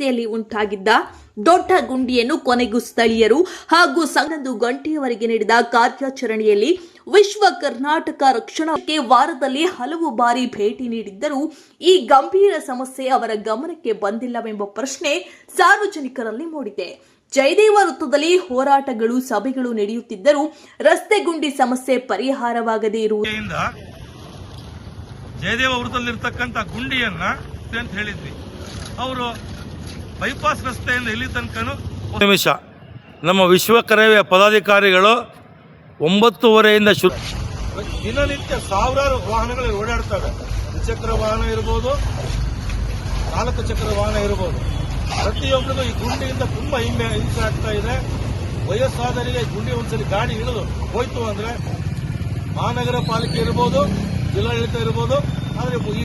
ರಸ್ತೆಯಲ್ಲಿ ಉಂಟಾಗಿದ್ದ ದೊಡ್ಡ ಗುಂಡಿಯನ್ನು ಕೊನೆಗೂ ಸ್ಥಳೀಯರು ಹಾಗೂ 11 ಗಂಟೆಯವರೆಗೆ ನಡೆದ ಕಾರ್ಯಾಚರಣೆಯಲ್ಲಿ ವಿಶ್ವ ಕರ್ನಾಟಕ ರಕ್ಷಣಾಕ್ಕೆ ವಾರದಲ್ಲಿ ಹಲವು ಬಾರಿ ಭೇಟಿ ನೀಡಿದ್ದರೂ ಈ ಗಂಭೀರ ಸಮಸ್ಯೆ ಅವರ ಗಮನಕ್ಕೆ ಬಂದಿಲ್ಲವೆಂಬ ಪ್ರಶ್ನೆ ಸಾರ್ವಜನಿಕರಲ್ಲಿ ಮೂಡಿದೆ. ಜಯದೇವ ವೃತ್ತದಲ್ಲಿ ಹೋರಾಟಗಳು ಸಭೆಗಳು ನಡೆಯುತ್ತಿದ್ದರೂ ರಸ್ತೆ ಗುಂಡಿ ಸಮಸ್ಯೆ ಪರಿಹಾರವಾಗದೇ ಇರುವುದರಿಂದ ಜಯದೇವ ವೃತ್ತದಲ್ಲಿರ್ತಕ್ಕಂಥ ಗುಂಡಿಯನ್ನ ಅಂತ ಹೇಳಿದ್ವಿ. ಅವರು ಬೈಪಾಸ್ ರಸ್ತೆಯಿಂದ ಇಲ್ಲಿ ತನಕನೂ ನಿಮಿಷ ನಮ್ಮ ವಿಶ್ವಕರವೇ ಪದಾಧಿಕಾರಿಗಳು 9:30ಯಿಂದ ದಿನನಿತ್ಯ ಸಾವಿರಾರು ವಾಹನಗಳು ಓಡಾಡ್ತವೆ. ದ್ವಿಚಕ್ರ ವಾಹನ ಇರ್ಬೋದು, 4 ಚಕ್ರ ವಾಹನ ಇರ್ಬೋದು. ಪ್ರತಿಯೊಬ್ಬರಿಗೂ ಈ ಗುಂಡಿಯಿಂದ ತುಂಬಾ ಹಿಂಸೆ ಆಗ್ತಾ ಇದೆ. ವಯಸ್ಸಾದವರಿಗೆ ಗುಂಡಿ ಒಂದ್ಸಲಿ ಗಾಡಿ ಇಳಿದು ಹೋಯ್ತು ಅಂದ್ರೆ ಮಹಾನಗರ ಪಾಲಿಕೆ ಇರ್ಬೋದು, ಜಿಲ್ಲಾಡಳಿತ ಇರ್ಬೋದು, ಆದರೆ